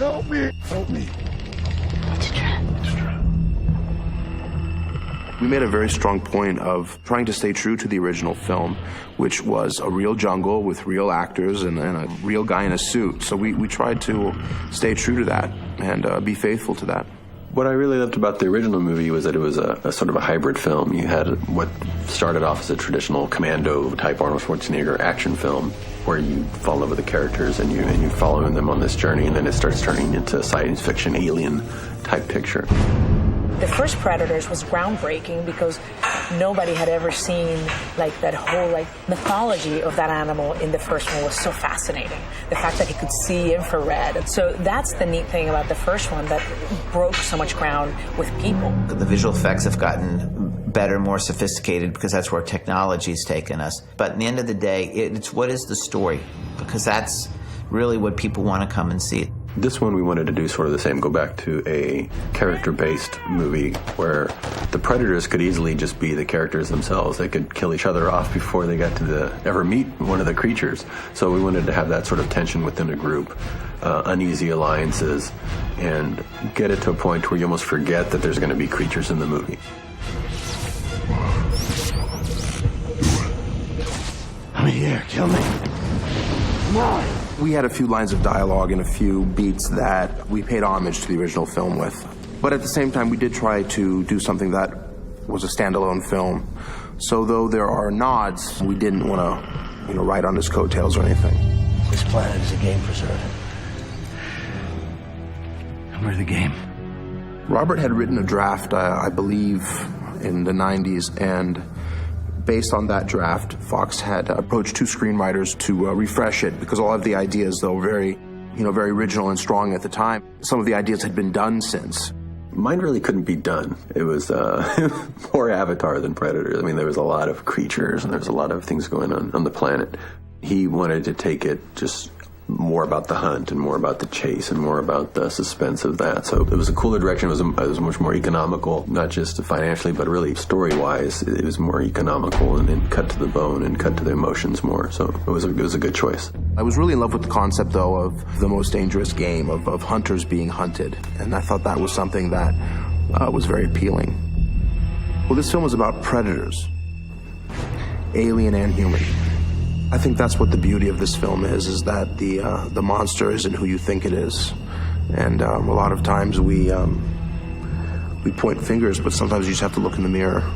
Help me! Help me. It's a trap. It's a trap. We made a very strong point of trying to stay true to the original film, which was a real jungle with real actors and a real guy in a suit. So we tried to stay true to that and be faithful to that. What I really loved about the original movie was that it was a sort of a hybrid film. You had what started off as a traditional commando-type Arnold Schwarzenegger action film, where you fall in love with the characters and you follow them on this journey, and then it starts turning into a science fiction alien-type picture. The first Predators was groundbreaking because nobody had ever seen like that whole like mythology of that animal in the first one was so fascinating. The fact that he could see infrared. So that's the neat thing about the first one that broke so much ground with people. The visual effects have gotten better, more sophisticated because that's where technology's taken us. But at the end of the day, it's what is the story? Because that's really what people want to come and see. This one we wanted to do sort of the same, go back to a character-based movie where the predators could easily just be the characters themselves. They could kill each other off before they got to ever meet one of the creatures. So we wanted to have that sort of tension within a group, uneasy alliances, and get it to a point where you almost forget that there's going to be creatures in the movie. I'm here, kill me. Come on. We had a few lines of dialogue and a few beats that we paid homage to the original film with. But at the same time, we did try to do something that was a standalone film. So though there are nods, we didn't want to, ride on his coattails or anything. This planet is a game preserve. And we're the game. Robert had written a draft, I believe, in the 90s, and based on that draft, Fox had approached two screenwriters to refresh it because all of the ideas, though very original and strong at the time, some of the ideas had been done since. Mine really couldn't be done. It was more Avatar than Predators. I mean, there was a lot of creatures and there was a lot of things going on the planet. He wanted to take it just more about the hunt and more about the chase and more about the suspense of that. So it was a cooler direction. It was much more economical, not just financially, but really story-wise. It was more economical and cut to the bone and cut to the emotions more. So it was a good choice. I was really in love with the concept, though, of the most dangerous game, of hunters being hunted. And I thought that was something that was very appealing. Well, this film is about predators, alien and human. I think that's what the beauty of this film is that the monster isn't who you think it is. And a lot of times we point fingers, but sometimes you just have to look in the mirror.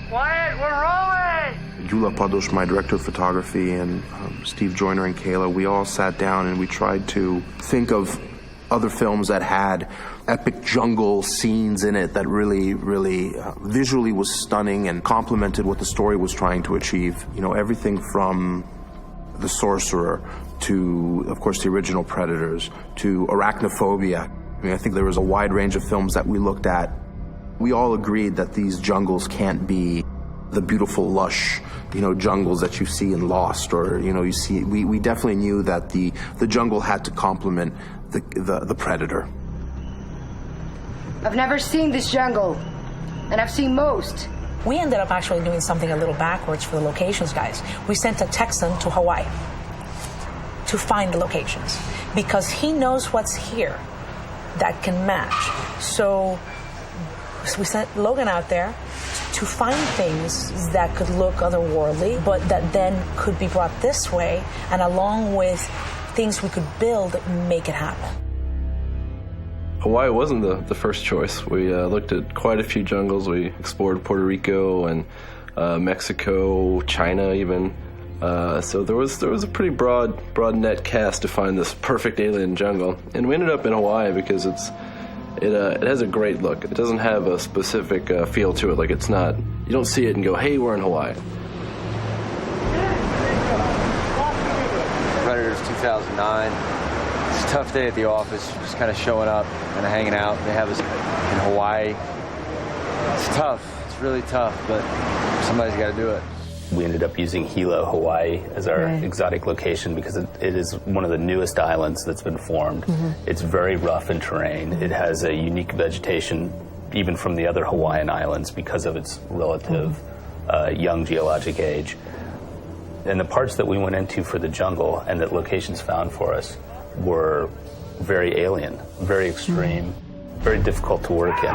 Quiet, we're rolling! Gyula Pados, my director of photography, and Steve Joyner and Kayla, we all sat down and we tried to think of other films that had epic jungle scenes in it that really, really visually was stunning and complemented what the story was trying to achieve. Everything from The Sorcerer to, of course, the original Predators to Arachnophobia. I think there was a wide range of films that we looked at. We all agreed that these jungles can't be the beautiful, lush, jungles that you see in Lost, or you see. We definitely knew that the jungle had to complement the predator. I've never seen this jungle, and I've seen most. We ended up actually doing something a little backwards for the locations guys. We sent a Texan to Hawaii to find the locations because he knows what's here that can match. So we sent Logan out there to find things that could look otherworldly, but that then could be brought this way, and along with things we could build, make it happen. Hawaii wasn't the first choice. We looked at quite a few jungles. We explored Puerto Rico and Mexico, China even. So there was a pretty broad net cast to find this perfect alien jungle, and we ended up in Hawaii because it has a great look. It doesn't have a specific feel to it. Like it's not, you don't see it and go, hey, we're in Hawaii. Predators 2009. It's a tough day at the office, just kind of showing up, kind of hanging out. They have us in Hawaii. It's tough. It's really tough, but somebody's got to do it. We ended up using Hilo, Hawaii as our exotic location because it is one of the newest islands that's been formed. It's very rough in terrain. It has a unique vegetation even from the other Hawaiian islands because of its relative young geologic age. And the parts that we went into for the jungle and that locations found for us were very alien, very extreme, very difficult to work in.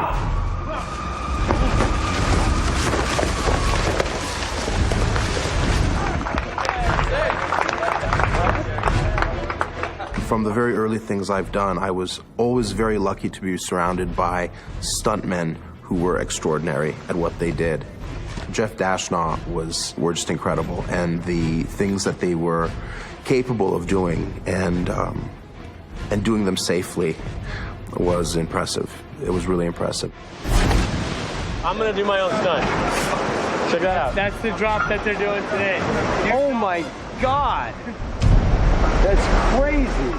From the very early things I've done, I was always very lucky to be surrounded by stuntmen who were extraordinary at what they did. Jeff Dashnaw were just incredible, and the things that they were capable of doing and doing them safely was impressive. It was really impressive. I'm gonna do my own stunt. Check that out. That's the drop that they're doing today. Oh my God! That's crazy.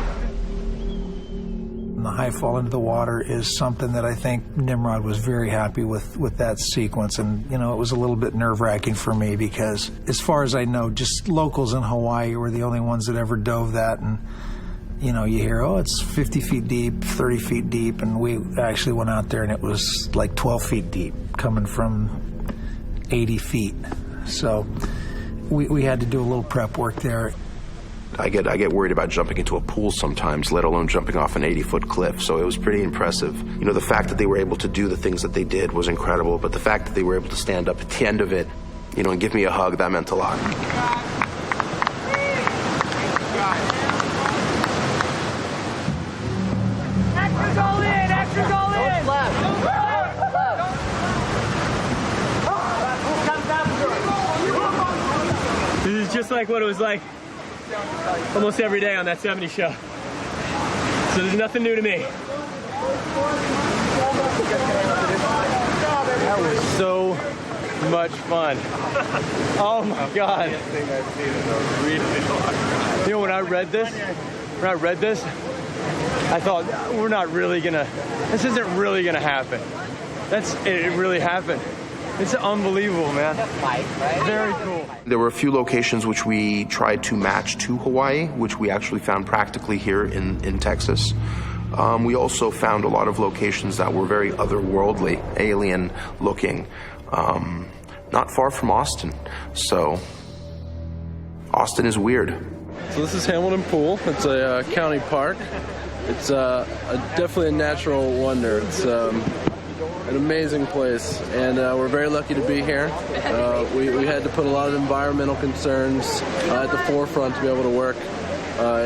The high fall into the water is something that I think Nimrod was very happy with that sequence. And, you know, it was a little bit nerve-wracking for me because, as far as I know, just locals in Hawaii were the only ones that ever dove that. And, you know, you hear, oh, it's 50 feet deep, 30 feet deep. And we actually went out there and it was like 12 feet deep coming from 80 feet. So we had to do a little prep work there. I get worried about jumping into a pool sometimes, let alone jumping off an 80-foot cliff. So it was pretty impressive. You know, the fact that they were able to do the things that they did was incredible, but the fact that they were able to stand up at the end of it, you know, and give me a hug, that meant a lot. Extra goal in! Extra goal in! This is just like what it was like almost every day on that 70 show. So there's nothing new to me. That was so much fun. Oh my God. You know, when I read this, I thought, we're not really gonna, this isn't really gonna happen. It really happened. It's unbelievable, man. Very cool. There were a few locations which we tried to match to Hawaii, which we actually found practically here in Texas. We also found a lot of locations that were very otherworldly, alien looking, not far from Austin. So Austin is weird. So this is Hamilton Pool. It's a county park. It's definitely a natural wonder. It's an amazing place, and we're very lucky to be here. We had to put a lot of environmental concerns at the forefront to be able to work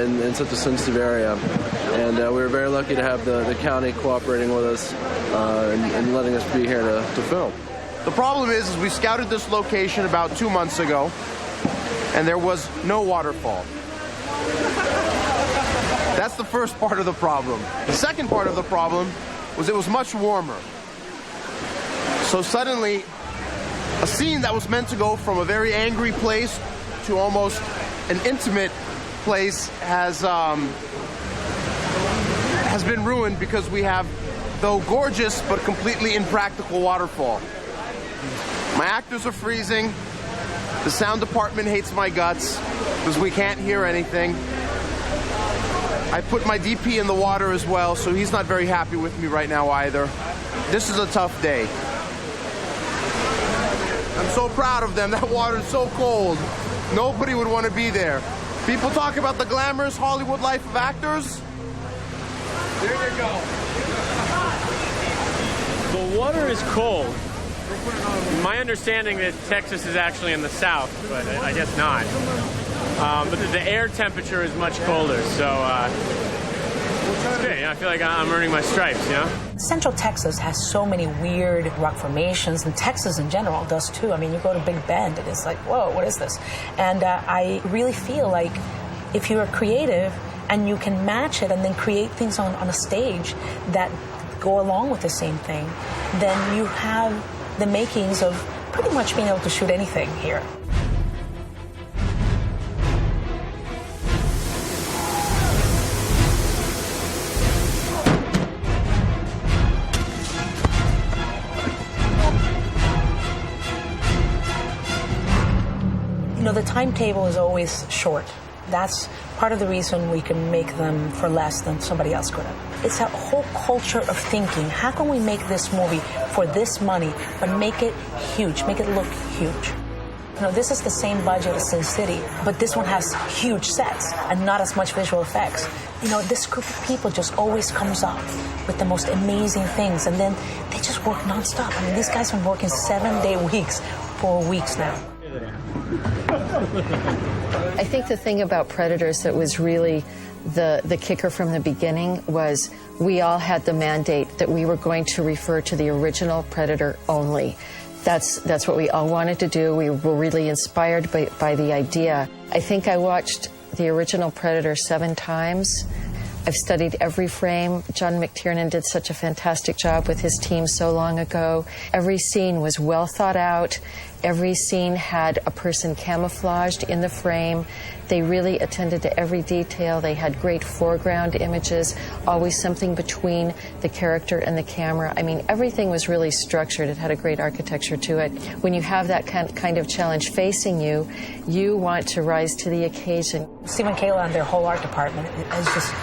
in such a sensitive area. And we were very lucky to have the county cooperating with us and letting us be here to film. The problem is we scouted this location about 2 months ago, and there was no waterfall. That's the first part of the problem. The second part of the problem was it was much warmer. So suddenly, a scene that was meant to go from a very angry place to almost an intimate place has been ruined because we have, though gorgeous, but completely impractical waterfall. My actors are freezing. The sound department hates my guts because we can't hear anything. I put my DP in the water as well, so he's not very happy with me right now either. This is a tough day. I'm so proud of them. That water is so cold. Nobody would want to be there. People talk about the glamorous Hollywood life of actors. There you go. The water is cold. My understanding that Texas is actually in the south, but I guess not. But the air temperature is much colder, so it's great. I feel like I'm earning my stripes, you know? Central Texas has so many weird rock formations, and Texas in general does too. I mean, you go to Big Bend, and it's like, whoa, what is this? And I really feel like if you're creative and you can match it and then create things on a stage that go along with the same thing, then you have the makings of pretty much being able to shoot anything here. You know, the timetable is always short. That's part of the reason we can make them for less than somebody else could have. It's a whole culture of thinking. How can we make this movie for this money, but make it huge, make it look huge? You know, this is the same budget as Sin City, but this one has huge sets and not as much visual effects. You know, this group of people just always comes up with the most amazing things, and then they just work nonstop. I mean, these guys have been working 7-day weeks for weeks now. I think the thing about Predators that was really the kicker from the beginning was we all had the mandate that we were going to refer to the original Predator only. That's what we all wanted to do. We were really inspired by the idea. I think I watched the original Predator 7 times. I've studied every frame. John McTiernan did such a fantastic job with his team so long ago. Every scene was well thought out. Every scene had a person camouflaged in the frame. They really attended to every detail. They had great foreground images, always something between the character and the camera. I mean, everything was really structured. It had a great architecture to it. When you have that kind of challenge facing you, you want to rise to the occasion. Steve and Kayla and their whole art department is just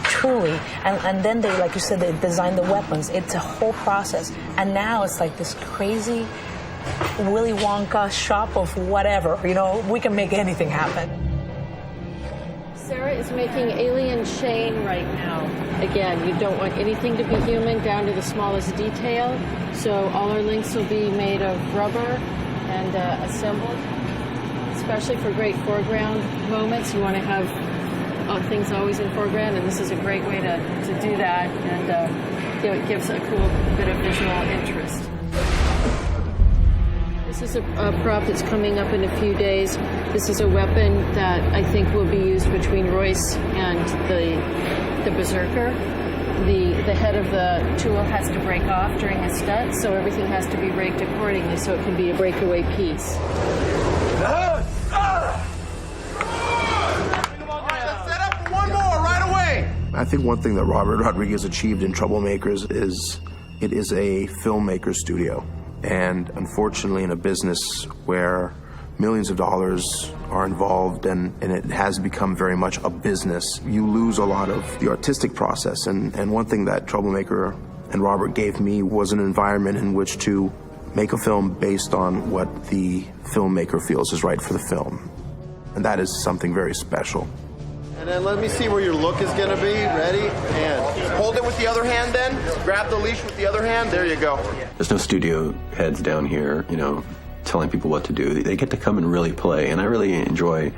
truly, and then they, like you said, they designed the weapons. It's a whole process. And now it's like this crazy Willy Wonka shop of whatever. You know, we can make anything happen. Sarah is making Alien Shane right now. Again, you don't want anything to be human down to the smallest detail. So all our links will be made of rubber and assembled, especially for great foreground moments. You want to have things always in foreground, and this is a great way to do that, and it gives a cool bit of visual interest. This is a prop that's coming up in a few days. This is a weapon that I think will be used between Royce and the Berserker. The head of the tool has to break off during a stunt, so everything has to be raked accordingly so it can be a breakaway piece. I think one thing that Robert Rodriguez achieved in Troublemakers is it is a filmmaker studio. And unfortunately, in a business where millions of dollars are involved and it has become very much a business, you lose a lot of the artistic process. And one thing that Troublemaker and Robert gave me was an environment in which to make a film based on what the filmmaker feels is right for the film. And that is something very special. And then let me see where your look is going to be. Ready? And hold it with the other hand then. Grab the leash with the other hand. There you go. There's no studio heads down here, you know, telling people what to do. They get to come and really play. And I really enjoy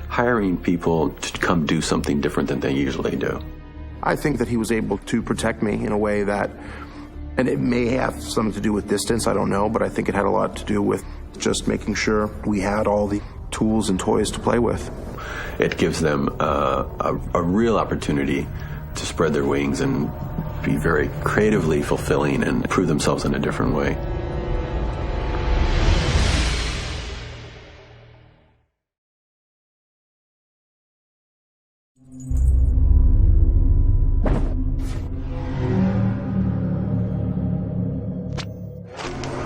hiring people to come do something different than they usually do. I think that he was able to protect me in a way that, and it may have something to do with distance, I don't know, but I think it had a lot to do with just making sure we had all the tools and toys to play with. It gives them a real opportunity to spread their wings and be very creatively fulfilling and prove themselves in a different way.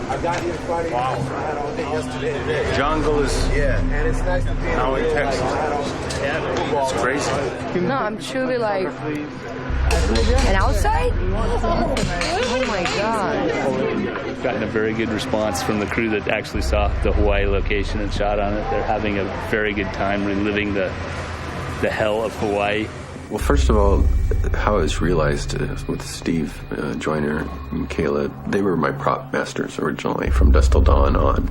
I got here Friday. Wow. I had all day yesterday and today. Jungle is and it's nice to be now in Texas. It's crazy. No, I'm truly like, and outside? Oh my God. We've gotten a very good response from the crew that actually saw the Hawaii location and shot on it. They're having a very good time reliving the hell of Hawaii. Well, first of all, how it was realized with Steve Joyner and Kayla, they were my prop masters originally from Dusk Till Dawn on.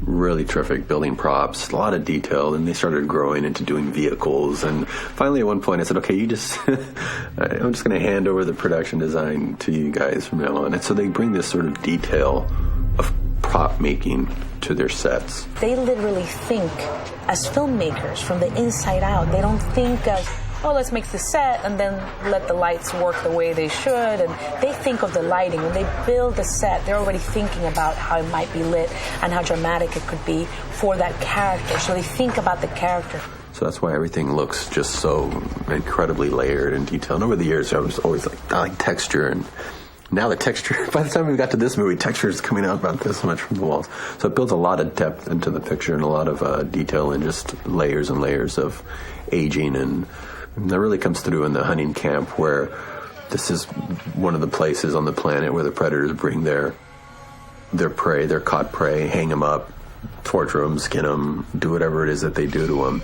Really terrific building props, a lot of detail, and they started growing into doing vehicles. And finally, at one point, I said, okay, I'm just going to hand over the production design to you guys from now on. And so they bring this sort of detail of prop making to their sets. They literally think as filmmakers from the inside out. They don't think as, oh, let's make the set and then let the lights work the way they should. And they think of the lighting. When they build the set, they're already thinking about how it might be lit and how dramatic it could be for that character. So they think about the character. So that's why everything looks just so incredibly layered and detailed. And over the years, I was always like, I like texture, and Now the texture, by the time we got to this movie, texture is coming out about this much from the walls. So it builds a lot of depth into the picture and a lot of detail and just layers and layers of aging. And that really comes through in the hunting camp, where this is one of the places on the planet where the predators bring their prey, their caught prey, hang them up, torture them, skin them, do whatever it is that they do to them.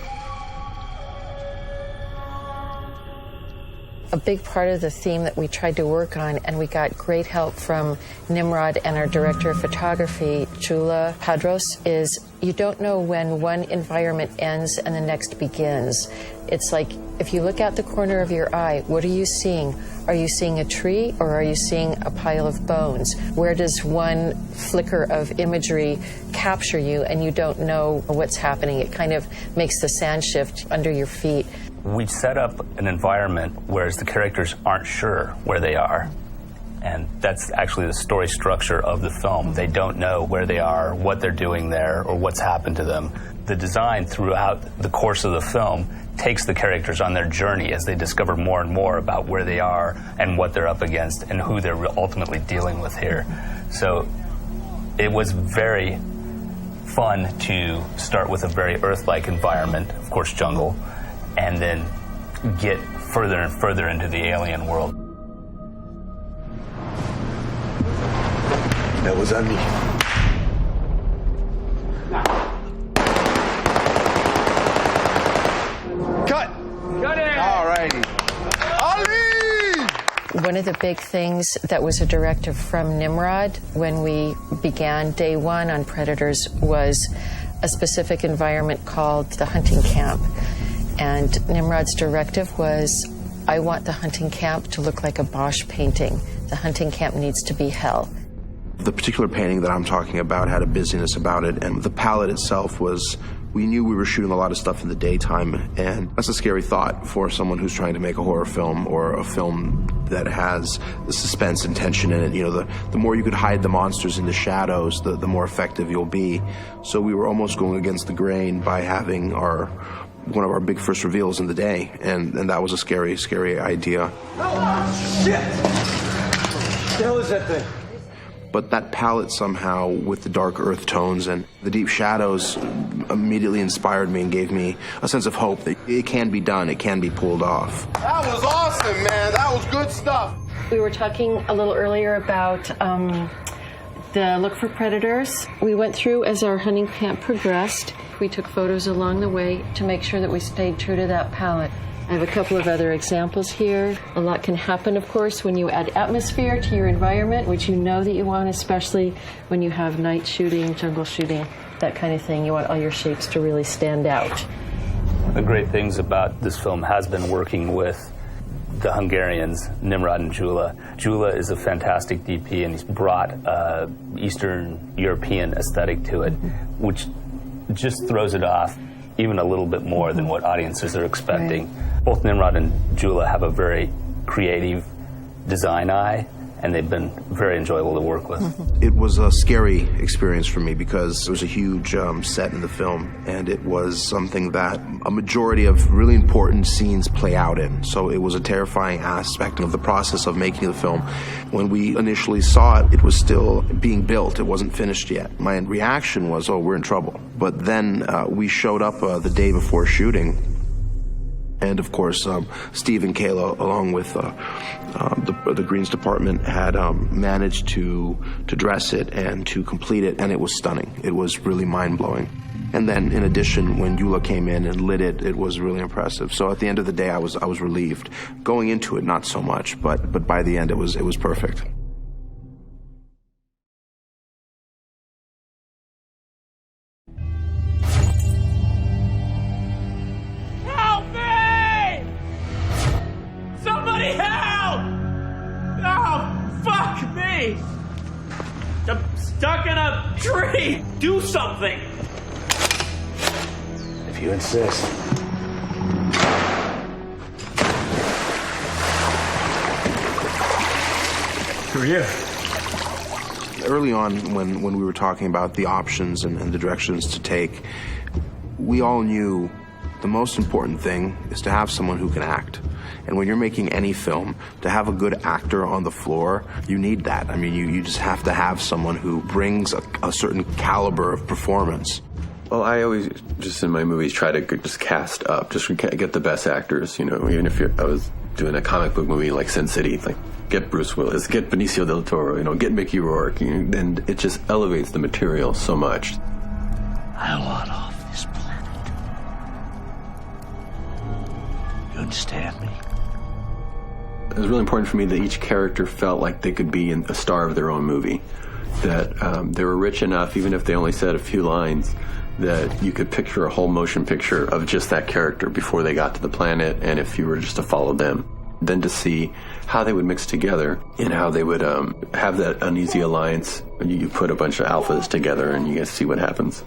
A big part of the theme that we tried to work on, and we got great help from Nimrod and our director of photography, Yautja Transformed, is you don't know when one environment ends and the next begins. It's like, if you look out the corner of your eye, what are you seeing? Are you seeing a tree, or are you seeing a pile of bones? Where does one flicker of imagery capture you and you don't know what's happening? It kind of makes the sand shift under your feet. We set up an environment whereas the characters aren't sure where they are. And that's actually the story structure of the film. They don't know where they are, what they're doing there, or what's happened to them. The design throughout the course of the film takes the characters on their journey as they discover more and more about where they are and what they're up against and who they're ultimately dealing with here. So it was very fun to start with a very Earth-like environment, of course jungle, and then get further and further into the alien world. That was on me. Cut! Cut it! All righty. Ali! One of the big things that was a directive from Nimrod when we began day one on Predators was a specific environment called the hunting camp. And Nimrod's directive was, I want the hunting camp to look like a Bosch painting. The hunting camp needs to be hell. The particular painting that I'm talking about had a busyness about it, and the palette itself was, we knew we were shooting a lot of stuff in the daytime, and that's a scary thought for someone who's trying to make a horror film or a film that has the suspense and tension in it. You know, the more you could hide the monsters in the shadows, the more effective you'll be. So we were almost going against the grain by having one of our big first reveals in the day, and that was a scary, scary idea. Oh, shit! What the hell is that thing? But that palette somehow, with the dark earth tones and the deep shadows, immediately inspired me and gave me a sense of hope that it can be done, it can be pulled off. That was awesome, man. That was good stuff. We were talking a little earlier about the look for predators. We went through as our hunting camp progressed. We took photos along the way to make sure that we stayed true to that palette. I have a couple of other examples here. A lot can happen, of course, when you add atmosphere to your environment, which you know that you want, especially when you have night shooting, jungle shooting, that kind of thing. You want all your shapes to really stand out. One of the great things about this film has been working with the Hungarians, Nimrod and Yautja. Yautja is a fantastic DP, and he's brought Eastern European aesthetic to it, which just throws it off even a little bit more than what audiences are expecting. Right. Both Nimrod and Yautja have a very creative design eye, and they've been very enjoyable to work with. It was a scary experience for me because it was a huge set in the film, and it was something that a majority of really important scenes play out in. So it was a terrifying aspect of the process of making the film. When we initially saw it, it was still being built. It wasn't finished yet. My reaction was, oh, we're in trouble. But then we showed up the day before shooting. And of course, Steve and Kayla, along with the Greens department, had managed to dress it and to complete it, and it was stunning. It was really mind-blowing. And then, in addition, when Yautja came in and lit it, it was really impressive. So at the end of the day, I was relieved. Going into it, not so much, but by the end, it was perfect. I'm stuck in a tree! Do something! If you insist. Who are you? Early on, when we were talking about the options and the directions to take, we all knew the most important thing is to have someone who can act. And when you're making any film, to have a good actor on the floor, you need that. I mean, you just have to have someone who brings a certain caliber of performance. Well, I always, just in my movies, try to just cast up, just get the best actors, you know, even if I was doing a comic book movie like Sin City, like, get Bruce Willis, get Benicio del Toro, you know, get Mickey Rourke, and it just elevates the material so much. I want off this planet. You understand me? It was really important for me that each character felt like they could be a star of their own movie, that they were rich enough, even if they only said a few lines, that you could picture a whole motion picture of just that character before they got to the planet, and if you were just to follow them. Then to see how they would mix together and how they would have that uneasy alliance. You put a bunch of alphas together and you guys see what happens.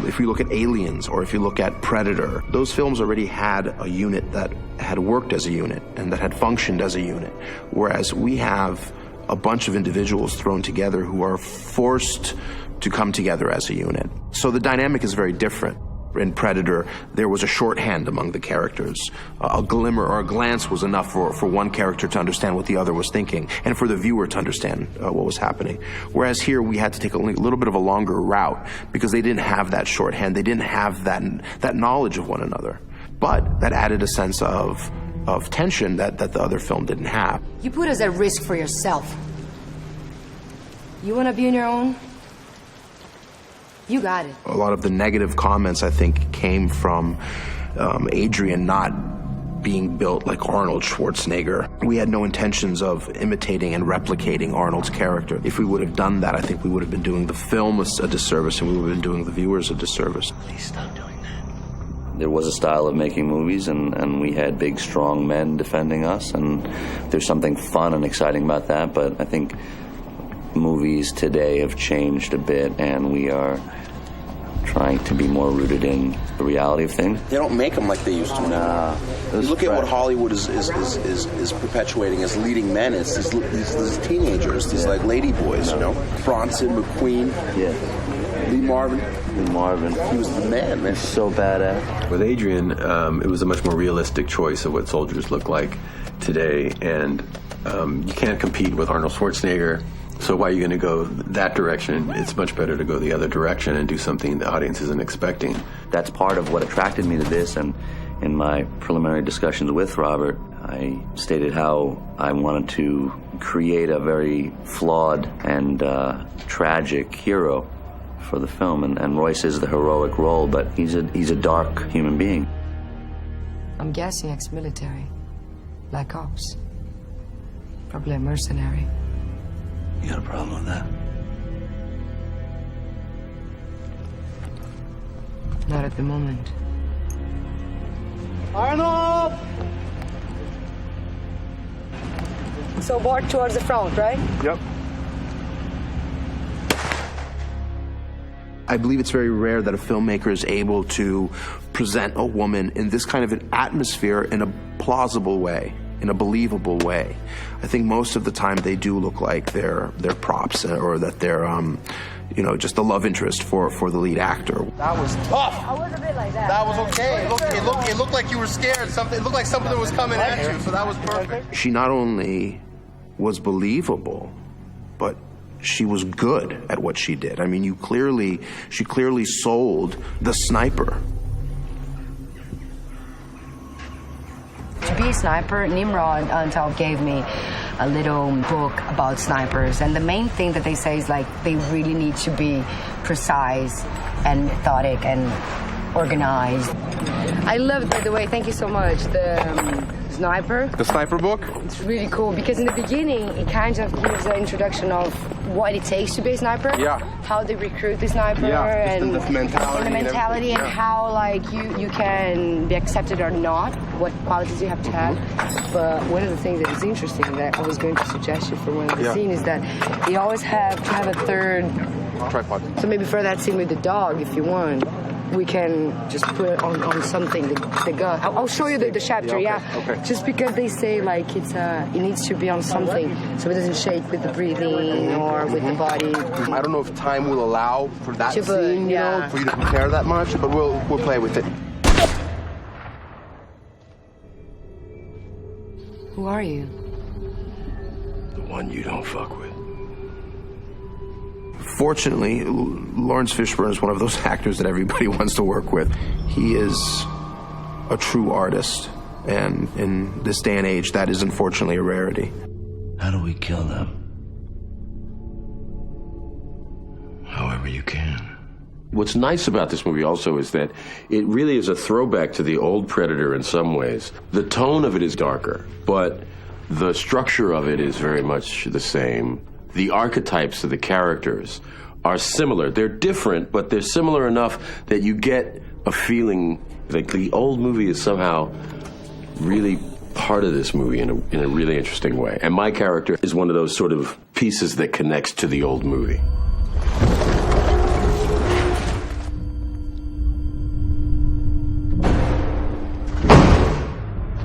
If you look at Aliens or if you look at Predator, those films already had a unit that had worked as a unit and that had functioned as a unit. Whereas we have a bunch of individuals thrown together who are forced to come together as a unit. So the dynamic is very different. In Predator, there was a shorthand among the characters. A glimmer or a glance was enough for one character to understand what the other was thinking, and for the viewer to understand what was happening. Whereas here, we had to take a little bit of a longer route because they didn't have that shorthand. They didn't have that knowledge of one another. But that added a sense of tension that the other film didn't have. You put us at risk for yourself. You want to be on your own? You got it. A lot of the negative comments, I think, came from Adrian not being built like Arnold Schwarzenegger. We had no intentions of imitating and replicating Arnold's character. If we would have done that, I think we would have been doing the film a disservice and we would have been doing the viewers a disservice. Please stop doing that. There was a style of making movies, and we had big, strong men defending us, and there's something fun and exciting about that, but I think movies today have changed a bit, and we are trying to be more rooted in the reality of things. They don't make them like they used to. Nah. You look at what Hollywood is perpetuating as leading men. It's these teenagers, these like lady boys, you know. Bronson, McQueen, Lee Marvin. He was the man, man. So badass. With Adrian, it was a much more realistic choice of what soldiers look like today, and you can't compete with Arnold Schwarzenegger. So why are you going to go that direction? It's much better to go the other direction and do something the audience isn't expecting. That's part of what attracted me to this, and in my preliminary discussions with Robert, I stated how I wanted to create a very flawed and tragic hero for the film, and Royce is the heroic role, but he's a dark human being. I'm guessing ex-military. Black Ops. Probably a mercenary. You got a problem with that? Not at the moment. Arnold! So walk towards the front, right? Yep. I believe it's very rare that a filmmaker is able to present a woman in this kind of an atmosphere in a plausible way, in a believable way. I think most of the time they do look like they're props, or that they're you know, just the love interest for the lead actor. That was tough. I was a bit like that. That was okay. It looked like you were scared. It looked like something was coming at you, so that was perfect. She not only was believable, but she was good at what she did. I mean, she clearly sold the sniper. To be a sniper, Nimrod on top gave me a little book about snipers, and the main thing that they say is like they really need to be precise and methodic and organized. I love, by the way, thank you so much, the sniper. The sniper book? It's really cool because in the beginning it kind of gives an introduction of what it takes to be a sniper. Yeah. How they recruit the sniper, and the mentality and how like you can be accepted or not, what qualities you have to have. But one of the things that is interesting that I was going to suggest you for one of the scenes is that you always have to have a third tripod. So maybe for that scene with the dog, if you want, we can just put on something the gun. I'll show you the chapter, Okay. Just because they say like it needs to be on something so it doesn't shake with the breathing or with the body. I don't know if time will allow for that To scene, you know, for you to prepare that much, but we'll play with it. Who are you? The one you don't fuck with. Fortunately, Lawrence Fishburne is one of those actors that everybody wants to work with. He is a true artist, and in this day and age, that is unfortunately a rarity. How do we kill them? However you can. What's nice about this movie also is that it really is a throwback to the old Predator in some ways. The tone of it is darker, but the structure of it is very much the same. The archetypes of the characters are similar. They're different, but they're similar enough that you get a feeling like the old movie is somehow really part of this movie in a really interesting way. And my character is one of those sort of pieces that connects to the old movie.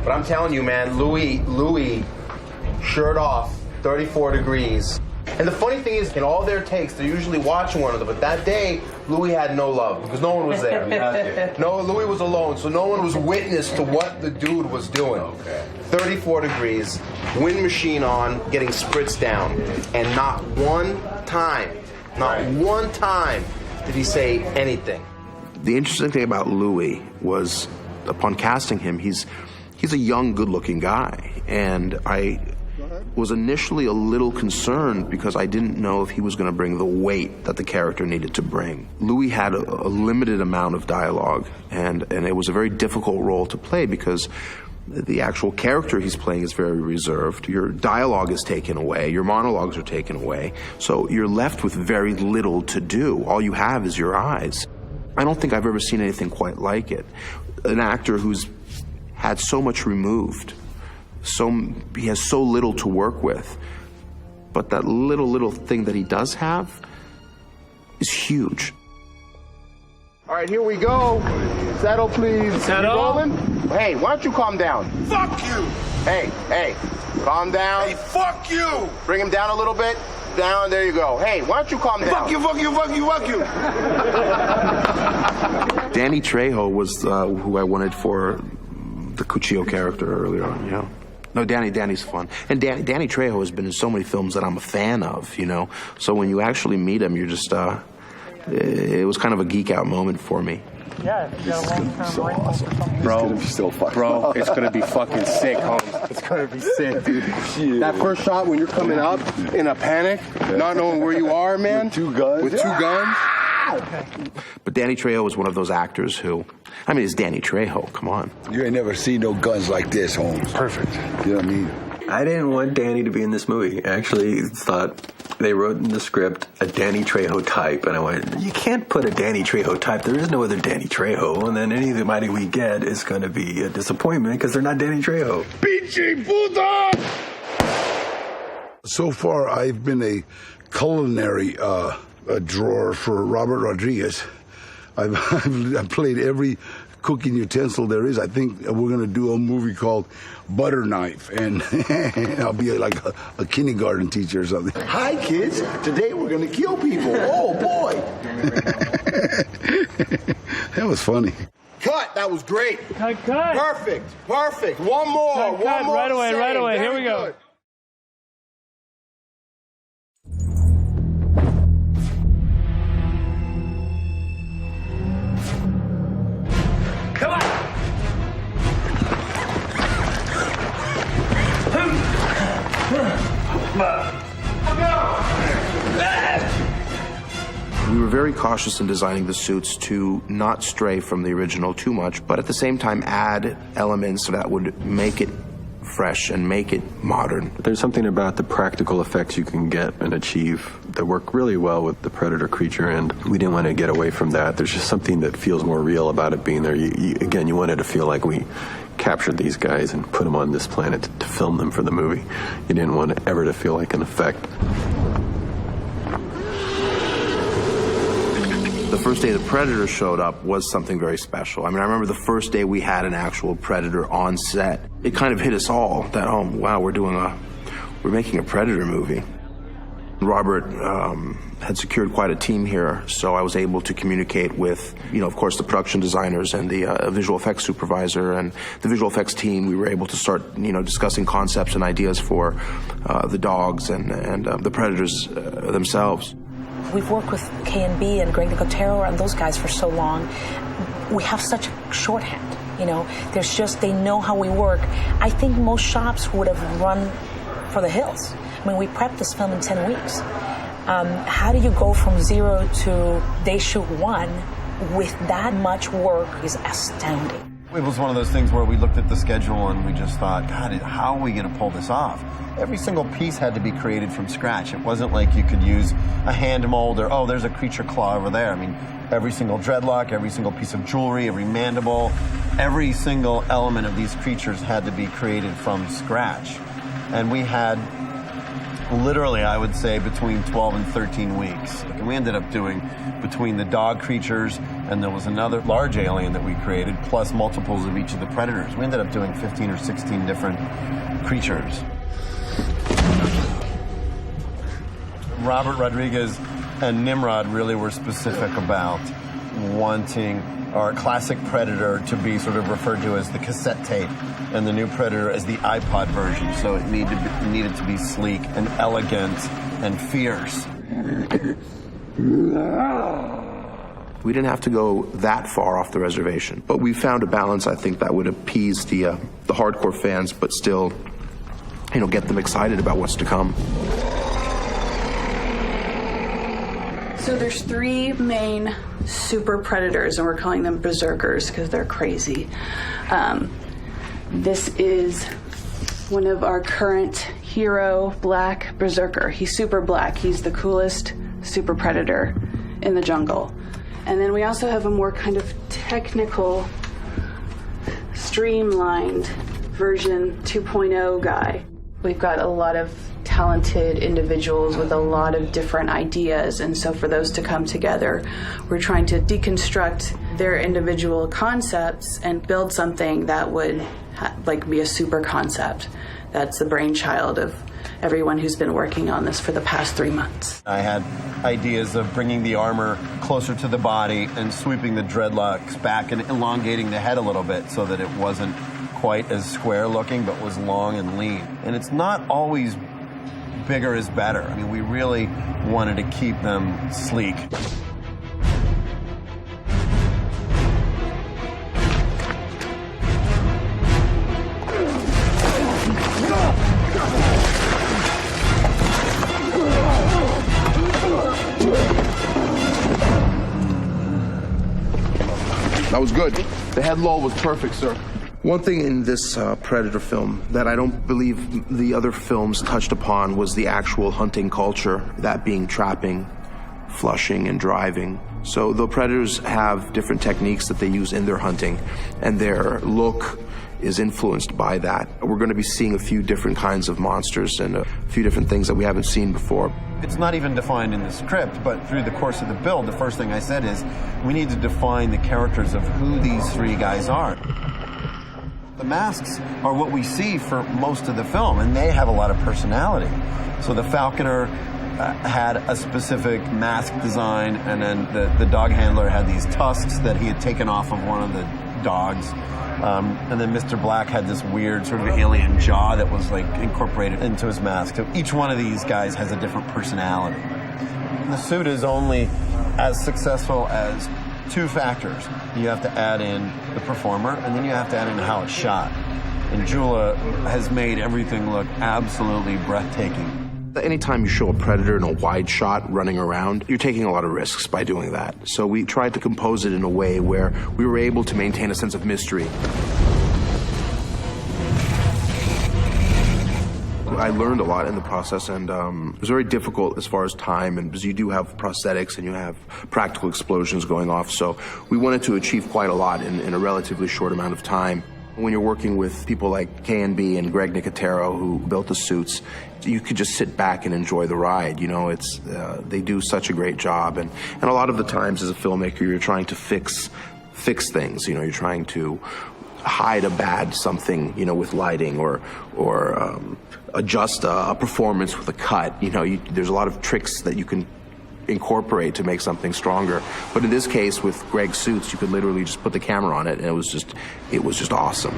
But I'm telling you, man, Louis, shirt off, 34 degrees. And the funny thing is, in all their takes, they're usually watching one another. But that day, Louis had no love because no one was there. No, Louis was alone, so no one was witness to what the dude was doing. Okay. 34 degrees, wind machine on, getting spritzed down, and not one time did he say anything. The interesting thing about Louis was, upon casting him, he's a young, good-looking guy, and I was initially a little concerned because I didn't know if he was going to bring the weight that the character needed to bring. Louis had a limited amount of dialogue, and it was a very difficult role to play because the actual character he's playing is very reserved. Your dialogue is taken away, your monologues are taken away, so you're left with very little to do. All you have is your eyes. I don't think I've ever seen anything quite like it. An actor who's had so much removed, he has so little to work with, but that little thing that he does have is huge. All right, here we go. Settle, please. Settle. You rolling? Hey, why don't you calm down? Fuck you! Hey, calm down. Hey, fuck you! Bring him down a little bit. Down, there you go. Hey, why don't you calm down? Fuck you, fuck you, fuck you, fuck you! Danny Trejo was who I wanted for the Cuchillo character earlier on, you know. No, Danny's fun. And Danny Trejo has been in so many films that I'm a fan of, you know. So when you actually meet him, you're just, it was kind of a geek out moment for me. Yeah, if you got a long-term range or something. Bro, it's gonna be fucking sick, Holmes. It's gonna be sick, dude. Shit. That first shot when you're coming up in a panic, not knowing where you are, man. With 2 guns? With 2 guns? But Danny Trejo was one of those actors who, I mean, it's Danny Trejo, come on. You ain't never seen no guns like this, Holmes. Perfect. You know what I mean? I didn't want Danny to be in this movie. I actually thought they wrote in the script a Danny Trejo type, and I went, you can't put a Danny Trejo type. There is no other Danny Trejo, and then anybody we get is going to be a disappointment because they're not Danny Trejo. Pinche puta! So far, I've been a culinary drawer for Robert Rodriguez. I've played every cooking utensil there is. I think we're going to do a movie called Butter Knife, and I'll be like a kindergarten teacher or something. Hi, kids. Today we're going to kill people. Oh, boy. That was funny. Cut. That was great. Cut. Perfect. One more. Cut. One more. Right away. Here we go. Good. Come on! We were very cautious in designing the suits to not stray from the original too much, but at the same time add elements that would make it fresh and make it modern. There's something about the practical effects you can get and achieve that work really well with the Predator creature, and we didn't want to get away from that. There's just something that feels more real about it being there. Again, you wanted to feel like we captured these guys and put them on this planet to film them for the movie. You didn't want it ever to feel like an effect. The first day the Predator showed up was something very special. I mean, I remember the first day we had an actual Predator on set. It kind of hit us all that, oh, wow, we're making a Predator movie. Robert had secured quite a team here, so I was able to communicate with, of course, the production designers and the visual effects supervisor and the visual effects team. We were able to start, discussing concepts and ideas for the dogs and the predators themselves. We've worked with K&B and Greg Nicotero and those guys for so long. We have such shorthand, There's just, they know how we work. I think most shops would have run for the hills. I mean, we prepped this film in 10 weeks. How do you go from 0 to they shoot 1 with that much work is astounding. It was one of those things where we looked at the schedule and we just thought, God, how are we going to pull this off? Every single piece had to be created from scratch. It wasn't like you could use a hand mold or, oh, there's a creature claw over there. I mean, every single dreadlock, every single piece of jewelry, every mandible, every single element of these creatures had to be created from scratch. And we had literally, I would say, between 12 and 13 weeks. And we ended up doing between the dog creatures and there was another large alien that we created, plus multiples of each of the predators. We ended up doing 15 or 16 different creatures. Robert Rodriguez and Nimrod really were specific about wanting our classic Predator to be sort of referred to as the cassette tape and the new Predator as the iPod version. So it needed to be sleek and elegant and fierce. We didn't have to go that far off the reservation, but we found a balance, I think, that would appease the hardcore fans, but still, get them excited about what's to come. So there's 3 main super predators, and we're calling them berserkers because they're crazy. This is one of our current hero, Black Berserker. He's super black. He's the coolest super predator in the jungle. And then we also have a more kind of technical, streamlined version 2.0 guy. We've got a lot of talented individuals with a lot of different ideas, and so for those to come together, we're trying to deconstruct their individual concepts and build something that would be a super concept. That's the brainchild of everyone who's been working on this for the past 3 months. I had ideas of bringing the armor closer to the body and sweeping the dreadlocks back and elongating the head a little bit so that it wasn't quite as square looking but was long and lean. And it's not always bigger is better. I mean, we really wanted to keep them sleek. That was good. The head lull was perfect, sir. One thing in this Predator film that I don't believe the other films touched upon was the actual hunting culture, that being trapping, flushing, and driving. So the Predators have different techniques that they use in their hunting, and their look is influenced by that. We're going to be seeing a few different kinds of monsters and a few different things that we haven't seen before. It's not even defined in the script, but through the course of the build, the first thing I said is, we need to define the characters of who these 3 guys are. The masks are what we see for most of the film, and they have a lot of personality. So the Falconer had a specific mask design, and then the dog handler had these tusks that he had taken off of one of the dogs. And then Mr. Black had this weird sort of alien jaw that was incorporated into his mask. So each one of these guys has a different personality. The suit is only as successful as 2 factors. You have to add in the performer, and then you have to add in how it's shot. And Jula has made everything look absolutely breathtaking. Anytime you show a Predator in a wide shot running around, you're taking a lot of risks by doing that. So we tried to compose it in a way where we were able to maintain a sense of mystery. I learned a lot in the process, and it was very difficult as far as time, and because you do have prosthetics and you have practical explosions going off, so we wanted to achieve quite a lot in a relatively short amount of time. When you're working with people like K&B and Greg Nicotero, who built the suits, you could just sit back and enjoy the ride. They do such a great job, and a lot of the times as a filmmaker, you're trying to fix things. You're trying to hide a bad something, you know, with lighting or adjust a performance with a cut. You know, there's a lot of tricks that you can incorporate to make something stronger. But in this case, with Greg's suits, you could literally just put the camera on it, and it was just awesome.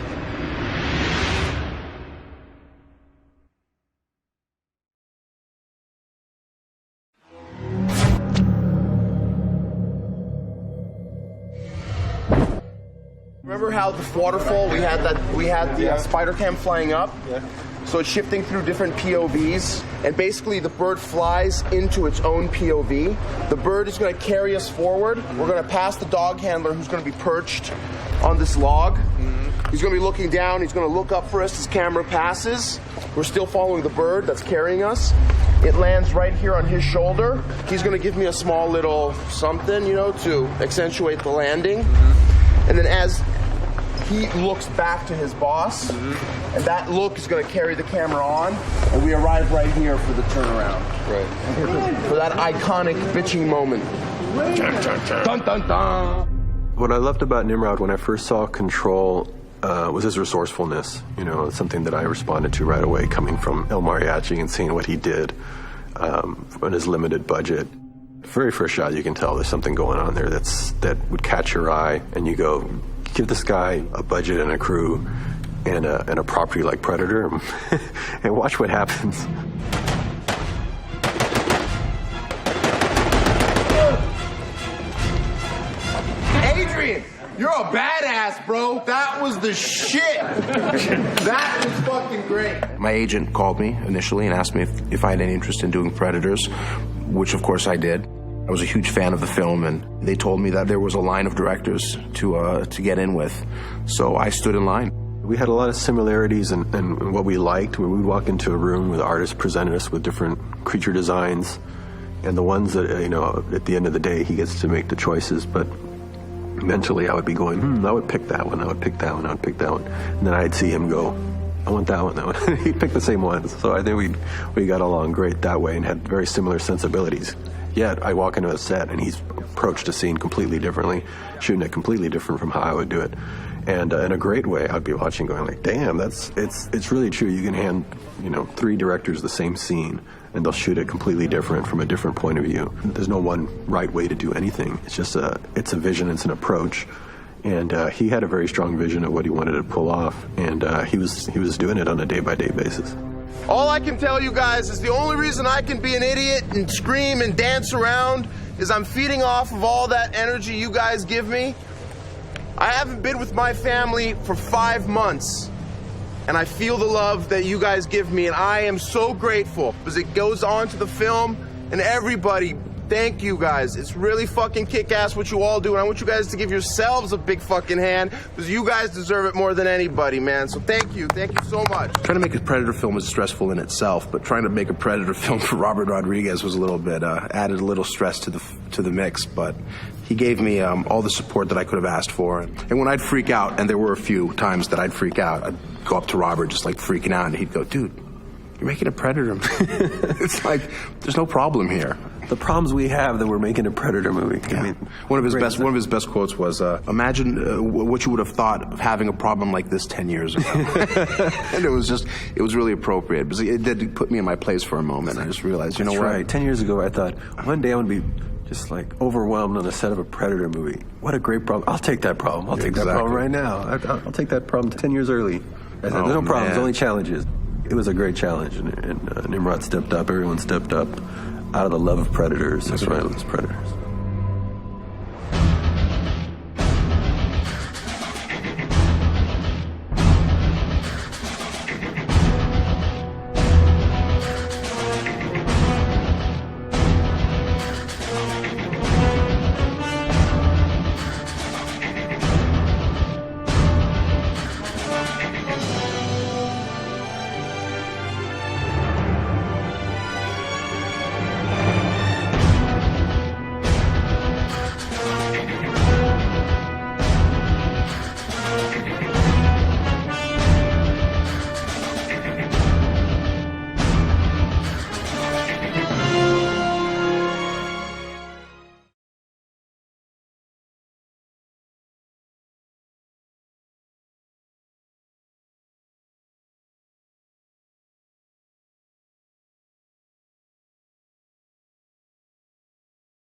Remember how the waterfall, we had the spider cam flying up? Yeah. So it's shifting through different POVs, and basically the bird flies into its own POV. The bird is going to carry us forward. We're going to pass the dog handler, who's going to be perched on this log. He's going to be looking down. He's going to look up for us as camera passes. We're still following the bird that's carrying us. It lands right here on his shoulder. He's going to give me a small little something, you know, to accentuate the landing. And then as he looks back to his boss, and that look is going to carry the camera on, and we arrive right here for the turnaround. Right. For that iconic bitching moment. Dun, dun, dun. What I loved about Nimrod when I first saw Control was his resourcefulness. You know, it's something that I responded to right away, coming from El Mariachi and seeing what he did on his limited budget. Very first shot, you can tell there's something going on there that would catch your eye, and you go, give this guy a budget and a crew and a property like Predator, and watch what happens. Adrian, you're a badass, bro. That was the shit. That was fucking great. My agent called me initially and asked me if I had any interest in doing Predators, which of course I did. I was a huge fan of the film, and they told me that there was a line of directors to get in with, so I stood in line. We had a lot of similarities in what we liked, where we'd walk into a room where the artist presented us with different creature designs, and the ones that, you know, at the end of the day, he gets to make the choices, but mentally I would be going, I would pick that one, I would pick that one, I would pick that one, and then I'd see him go, I want that one, that one. He'd pick the same ones, so I think we got along great that way and had very similar sensibilities. Yet I walk into a set and he's approached a scene completely differently, shooting it completely different from how I would do it. And in a great way, I'd be watching going like, damn, it's really true. You can hand, you know, 3 directors the same scene and they'll shoot it completely different from a different point of view. There's no one right way to do anything. It's just it's a vision, it's an approach. And he had a very strong vision of what he wanted to pull off, and he was doing it on a day-by-day basis. All I can tell you guys is the only reason I can be an idiot and scream and dance around is I'm feeding off of all that energy you guys give me. I haven't been with my family for 5 months, and I feel the love that you guys give me, and I am so grateful because it goes on to the film, and everybody, thank you guys. It's really fucking kick-ass what you all do, and I want you guys to give yourselves a big fucking hand because you guys deserve it more than anybody, man. So thank you so much. Trying to make a Predator film is stressful in itself, but trying to make a Predator film for Robert Rodriguez was a little bit, added a little stress to the mix, but he gave me all the support that I could have asked for. And when I'd freak out, and there were a few times that I'd freak out, I'd go up to Robert just like freaking out, and he'd go, dude, you're making a Predator. It's like, there's no problem here. The problems we have that we're making a Predator movie. Yeah. I mean, one of his best quotes was, imagine what you would have thought of having a problem like this 10 years ago. And it was really appropriate because it did put me in my place for a moment. I just realized, you know what? Right. 10 years ago, I thought, one day I'm going to be just like overwhelmed on the set of a Predator movie. What a great problem. I'll take that problem. I'll take that problem right now. I'll take that problem 10 years early. I said, there's no problems, only challenges. It was a great challenge, and Nimrod stepped up. Everyone stepped up out of the love of Predators. That's right. Predators.